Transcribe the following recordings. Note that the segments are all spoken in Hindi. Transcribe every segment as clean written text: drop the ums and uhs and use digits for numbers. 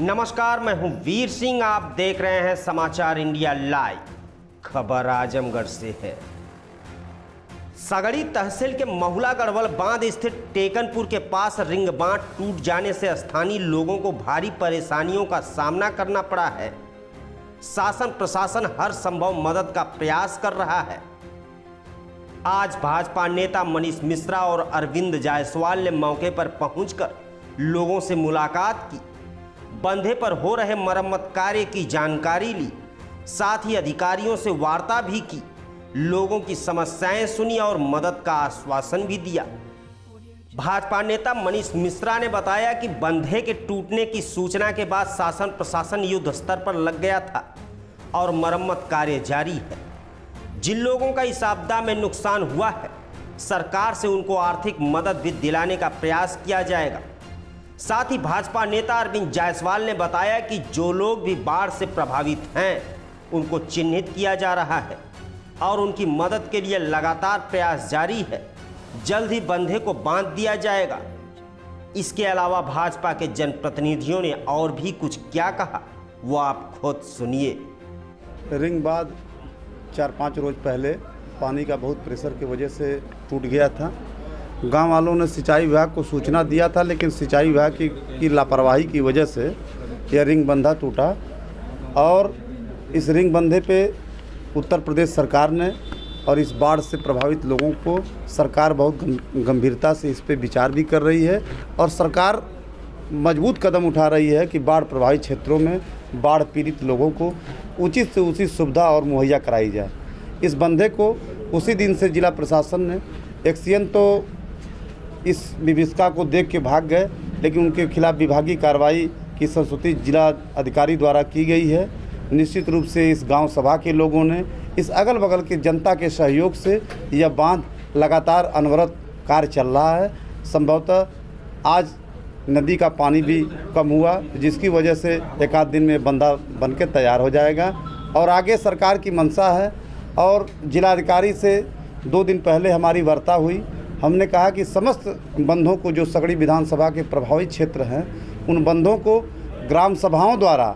नमस्कार, मैं हूं वीर सिंह। आप देख रहे हैं समाचार इंडिया लाइव। खबर आजमगढ़ से है। सगड़ी तहसील के महुला गढ़वल बांध स्थित टेकनपुर के पास रिंग बांध टूट जाने से स्थानीय लोगों को भारी परेशानियों का सामना करना पड़ा है। शासन प्रशासन हर संभव मदद का प्रयास कर रहा है। आज भाजपा नेता मनीष मिश्रा और अरविंद जायसवाल ने मौके पर पहुंचकर लोगों से मुलाकात की, बंधे पर हो रहे मरम्मत कार्य की जानकारी ली, साथ ही अधिकारियों से वार्ता भी की, लोगों की समस्याएं सुनी और मदद का आश्वासन भी दिया। भाजपा नेता मनीष मिश्रा ने बताया कि बंधे के टूटने की सूचना के बाद शासन प्रशासन युद्ध स्तर पर लग गया था और मरम्मत कार्य जारी है। जिन लोगों का इस आपदा में नुकसान हुआ है, सरकार से उनको आर्थिक मदद भी दिलाने का प्रयास किया जाएगा। साथ ही भाजपा नेता अरविंद जायसवाल ने बताया कि जो लोग भी बाढ़ से प्रभावित हैं, उनको चिन्हित किया जा रहा है और उनकी मदद के लिए लगातार प्रयास जारी है। जल्द ही बंधे को बांध दिया जाएगा। इसके अलावा भाजपा के जनप्रतिनिधियों ने और भी कुछ क्या कहा, वो आप खुद सुनिए। रिंग बांध 4-5 रोज पहले पानी का बहुत प्रेशर की वजह से टूट गया था। गांव वालों ने सिंचाई विभाग को सूचना दिया था, लेकिन सिंचाई विभाग की लापरवाही की वजह से यह रिंग बंधा टूटा और इस रिंग बंधे पे उत्तर प्रदेश सरकार ने और इस बाढ़ से प्रभावित लोगों को सरकार बहुत गंभीरता से इस पे विचार भी कर रही है और सरकार मजबूत कदम उठा रही है कि बाढ़ प्रभावित क्षेत्रों में बाढ़ पीड़ित लोगों को उचित से उचित सुविधा और मुहैया कराई जाए। इस बंधे को उसी दिन से जिला प्रशासन ने एक्सीएन तो इस विभिषिका को देख के भाग गए, लेकिन उनके खिलाफ विभागीय कार्रवाई की संस्तुति जिला अधिकारी द्वारा की गई है। निश्चित रूप से इस गांव सभा के लोगों ने, इस अगल बगल के जनता के सहयोग से यह बांध लगातार अनवरत कार्य चल रहा है। संभवतः आज नदी का पानी भी कम हुआ, जिसकी वजह से एक आध दिन में बंधा बन के तैयार हो जाएगा और आगे सरकार की मंशा है। और जिलाधिकारी से 2 दिन पहले हमारी वार्ता हुई। हमने कहा कि समस्त बंधों को, जो सगड़ी विधानसभा के प्रभावित क्षेत्र हैं, उन बंधों को ग्राम सभाओं द्वारा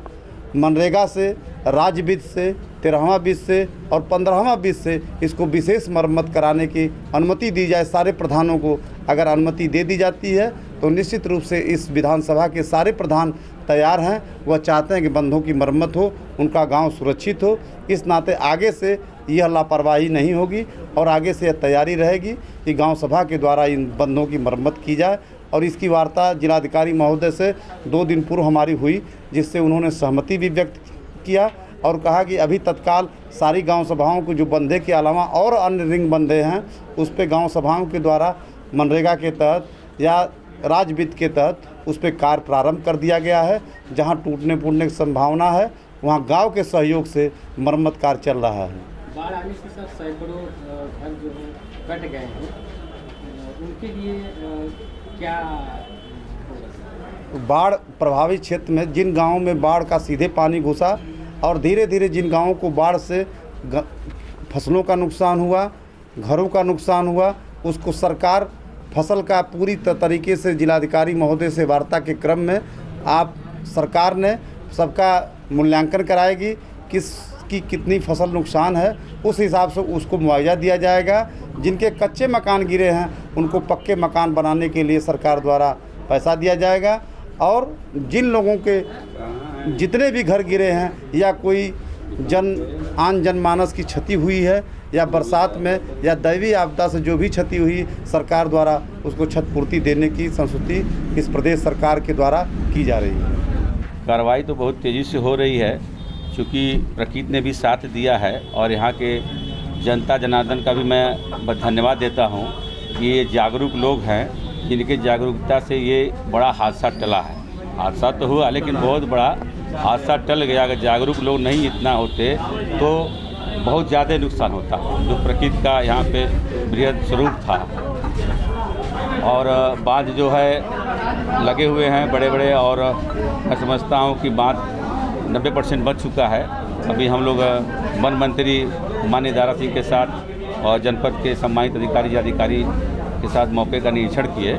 मनरेगा से, राज्य वित्त से, 13वां वित्त से और 15वां वित्त से इसको विशेष मरम्मत कराने की अनुमति दी जाए। सारे प्रधानों को अगर अनुमति दे दी जाती है तो निश्चित रूप से इस विधानसभा के सारे प्रधान तैयार हैं। वह चाहते हैं कि बंधों की मरम्मत हो, उनका गांव सुरक्षित हो। इस नाते आगे से यह लापरवाही नहीं होगी और आगे से यह तैयारी रहेगी कि गांव सभा के द्वारा इन बंधों की मरम्मत की जाए। और इसकी वार्ता जिलाधिकारी महोदय से 2 दिन पूर्व हमारी हुई, जिससे उन्होंने सहमति भी व्यक्त किया और कहा कि अभी तत्काल सारी गांव सभाओं को, जो बंधे के अलावा और अन्य रिंग बंधे हैं, उस पे गांव सभाओं के द्वारा मनरेगा के तहत या राज्य वित्त के तहत उस पर कार्य प्रारंभ कर दिया गया है। जहां टूटने फूटने की संभावना है, वहां गांव के सहयोग से मरम्मत कार्य चल रहा है। बाढ़ आने के साथ सैकड़ों घर जो है कट गए हैं, उनके लिए क्या बाढ़ प्रभावित क्षेत्र में जिन गांवों में बाढ़ का सीधे पानी घुसा और धीरे धीरे जिन गांवों को बाढ़ से फसलों का नुकसान हुआ, घरों का नुकसान हुआ, उसको सरकार फसल का पूरी तरीके से जिलाधिकारी महोदय से वार्ता के क्रम में सरकार ने सबका मूल्यांकन कराएगी, किसकी कितनी फसल नुकसान है, उस हिसाब से उसको मुआवजा दिया जाएगा। जिनके कच्चे मकान गिरे हैं उनको पक्के मकान बनाने के लिए सरकार द्वारा पैसा दिया जाएगा और जिन लोगों के जितने भी घर गिरे हैं या कोई जनमानस की क्षति हुई है या बरसात में या दैवीय आपदा से जो भी क्षति हुई, सरकार द्वारा उसको क्षतिपूर्ति देने की संस्तुति इस प्रदेश सरकार के द्वारा की जा रही है। कार्रवाई तो बहुत तेज़ी से हो रही है, क्योंकि प्रकृति ने भी साथ दिया है और यहाँ के जनता जनार्दन का भी मैं धन्यवाद देता हूँ कि ये जागरूक लोग हैं, जिनके जागरूकता से ये बड़ा हादसा टला है। हादसा तो हुआ, लेकिन बहुत बड़ा हादसा टल गया। अगर जागरूक लोग नहीं इतना होते तो बहुत ज़्यादा नुकसान होता, जो प्रकृति का यहाँ पे बृहद स्वरूप था। और बांध जो है लगे हुए हैं बड़े बड़े, और मैं समझता हूँ कि बांध 90% बन चुका है। अभी हम लोग वन मंत्री माननीय दारा सिंह के साथ और जनपद के सम्मानित अधिकारी के साथ मौके का निरीक्षण किए,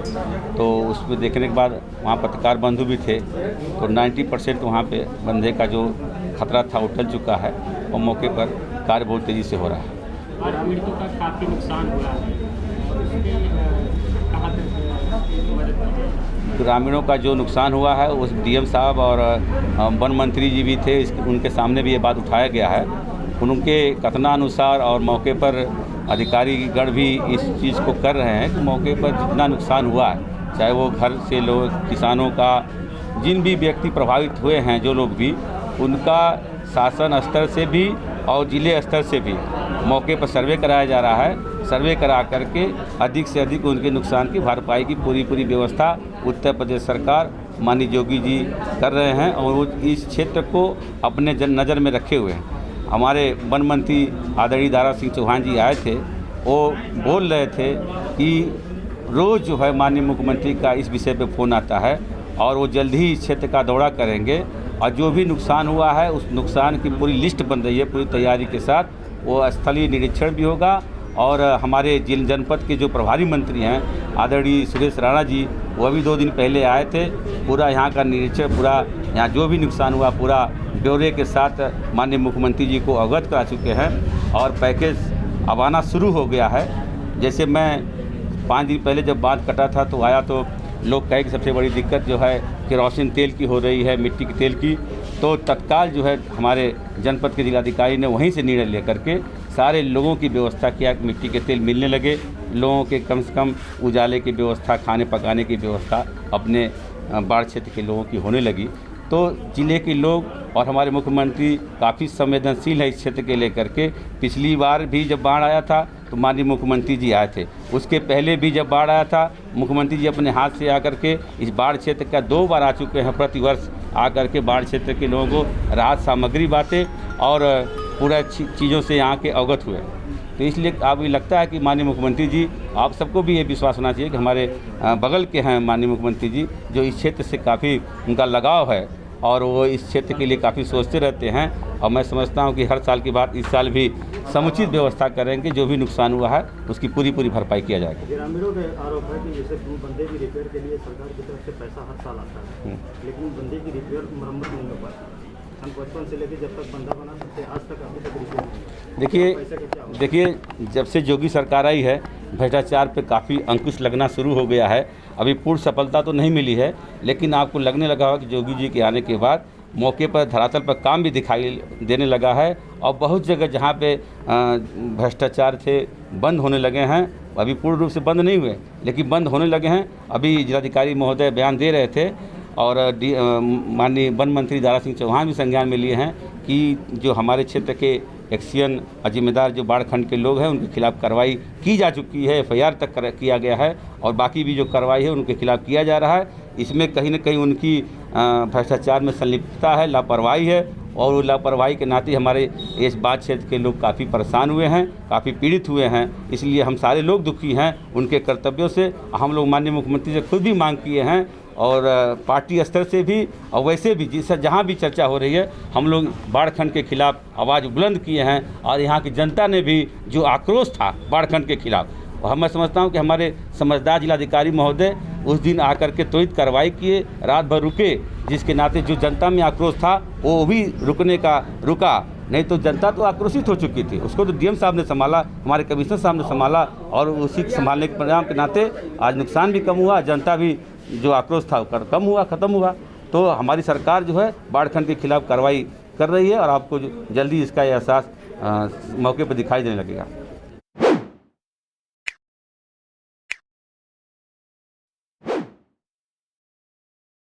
तो उसमें देखने के बाद वहाँ पत्रकार बंधु भी थे, तो 90% वहाँ पे बंधे का जो खतरा था वो टल चुका है और मौके पर कार्य बहुत तेज़ी से हो रहा है। पीड़ितों का काफ़ी नुकसान हुआ है, कहाँ तक मदद की? ग्रामीणों का जो नुकसान हुआ है उस डीएम साहब और वन मंत्री जी भी थे, उनके सामने भी ये बात उठाया गया है। उनके कथनानुसार और मौके पर अधिकारीगण भी इस चीज़ को कर रहे हैं कि मौके पर जितना नुकसान हुआ है, चाहे वो घर से लोग, किसानों का, जिन भी व्यक्ति प्रभावित हुए हैं जो लोग भी, उनका शासन स्तर से भी और जिले स्तर से भी मौके पर सर्वे कराया जा रहा है। सर्वे करा करके अधिक से अधिक उनके नुकसान की भरपाई की पूरी व्यवस्था उत्तर प्रदेश सरकार माननीय योगी जी कर रहे हैं और वो इस क्षेत्र को अपने नज़र में रखे हुए हैं। हमारे वन मंत्री आदरणीय दारा सिंह चौहान जी आए थे, वो बोल रहे थे कि रोज़ जो है माननीय मुख्यमंत्री का इस विषय पे फ़ोन आता है और वो जल्द ही इस क्षेत्र का दौरा करेंगे और जो भी नुकसान हुआ है उस नुकसान की पूरी लिस्ट बन रही है, पूरी तैयारी के साथ वो स्थलीय निरीक्षण भी होगा। और हमारे जनपद के जो प्रभारी मंत्री हैं आदरणीय सुरेश राणा जी, वो भी 2 दिन पहले आए थे, पूरा यहाँ का निरीक्षण, पूरा यहाँ जो भी नुकसान हुआ पूरा ब्यौरे के साथ माननीय मुख्यमंत्री जी को अवगत करा चुके हैं और पैकेज अब आना शुरू हो गया है। जैसे मैं 5 दिन पहले जब बांध कटा था तो आया तो लोग कहे कि सबसे बड़ी दिक्कत जो है केरोसिन तेल की हो रही है, मिट्टी के तेल की, तो तत्काल जो है हमारे जनपद के जिलाधिकारी ने वहीं से निर्णय लेकर के सारे लोगों की व्यवस्था किया कि मिट्टी के तेल मिलने लगे, लोगों के कम से कम उजाले की व्यवस्था, खाने पकाने की व्यवस्था अपने बाढ़ क्षेत्र के लोगों की होने लगी। तो जिले के लोग और हमारे मुख्यमंत्री काफ़ी संवेदनशील है इस क्षेत्र के लेकर के। पिछली बार भी जब बाढ़ आया था तो माननीय मुख्यमंत्री जी आए थे, उसके पहले भी जब बाढ़ आया था मुख्यमंत्री जी अपने हाथ से आकर के इस बाढ़ क्षेत्र का 2 बार आ चुके हैं। प्रतिवर्ष आकर के बाढ़ क्षेत्र के लोगों को राहत सामग्री बांटे और पूरा चीज़ों से यहाँ के अवगत हुए। तो इसलिए अभी लगता है कि माननीय मुख्यमंत्री जी, आप सबको भी ये विश्वास होना चाहिए कि हमारे बगल के हैं माननीय मुख्यमंत्री जी, जो इस क्षेत्र से काफ़ी उनका लगाव है और वो इस क्षेत्र के लिए काफ़ी सोचते रहते हैं। और मैं समझता हूँ कि हर साल की बात इस साल भी समुचित व्यवस्था करेंगे, जो भी नुकसान हुआ है उसकी पूरी भरपाई किया जाएगा। ग्रामीणों का आरोप है कि जैसे बंदे की रिपेयर के लिए सरकार की तरफ से पैसा हर साल आता है, लेकिन बंदे की रिपेयर मरम्मत नहीं हो पाती। हम बचपन से लेकर जब तक बंदा बना सकते आज तक अभी तक रिपेयर नहीं। देखिए जब से योगी सरकार आई है भ्रष्टाचार पे काफ़ी अंकुश लगना शुरू हो गया है। अभी पूर्ण सफलता तो नहीं मिली है, लेकिन आपको लगने लगा होगा कि योगी जी के आने के बाद मौके पर धरातल पर काम भी दिखाई देने लगा है और बहुत जगह जहाँ पे भ्रष्टाचार थे बंद होने लगे हैं। अभी पूर्ण रूप से बंद नहीं हुए लेकिन बंद होने लगे हैं। अभी जिलाधिकारी महोदय बयान दे रहे थे और माननीय वन मंत्री दारा सिंह चौहान भी संज्ञान में लिए हैं कि जो हमारे क्षेत्र के एक्सियन जिम्मेदार जो बाढ़ खंड के लोग हैं उनके खिलाफ कार्रवाई की जा चुकी है, FIR तक किया गया है और बाकी भी जो कार्रवाई है उनके खिलाफ किया जा रहा है। इसमें कहीं न कहीं उनकी भ्रष्टाचार में संलिप्तता है, लापरवाही है और वो लापरवाही के नाते हमारे इस बाढ़ क्षेत्र के लोग काफ़ी परेशान हुए हैं, काफ़ी पीड़ित हुए हैं। इसलिए हम सारे लोग दुखी हैं उनके कर्तव्यों से। हम लोग माननीय मुख्यमंत्री से खुद भी मांग किए हैं और पार्टी स्तर से भी और वैसे भी जिससे जहाँ भी चर्चा हो रही है हम लोग बाढ़ खंड के खिलाफ आवाज़ बुलंद किए हैं और यहाँ की जनता ने भी जो आक्रोश था बाढ़ खंड के खिलाफ, और मैं समझता हूँ कि हमारे समझदार जिलाधिकारी महोदय उस दिन आकर के त्वरित कार्रवाई किए, रात भर रुके, जिसके नाते जो जनता में आक्रोश था वो भी रुका। नहीं तो जनता तो आक्रोशित हो चुकी थी, उसको तो डीएम साहब ने संभाला, हमारे कमिश्नर साहब ने संभाला और उसी संभालने के परिणाम के नाते आज नुकसान भी कम हुआ, जनता भी जो आक्रोश था कम हुआ, ख़त्म हुआ। तो हमारी सरकार जो है बाढ़ खंड के खिलाफ कार्रवाई कर रही है और आपको जल्दी इसका एहसास मौके पर दिखाई देने लगेगा।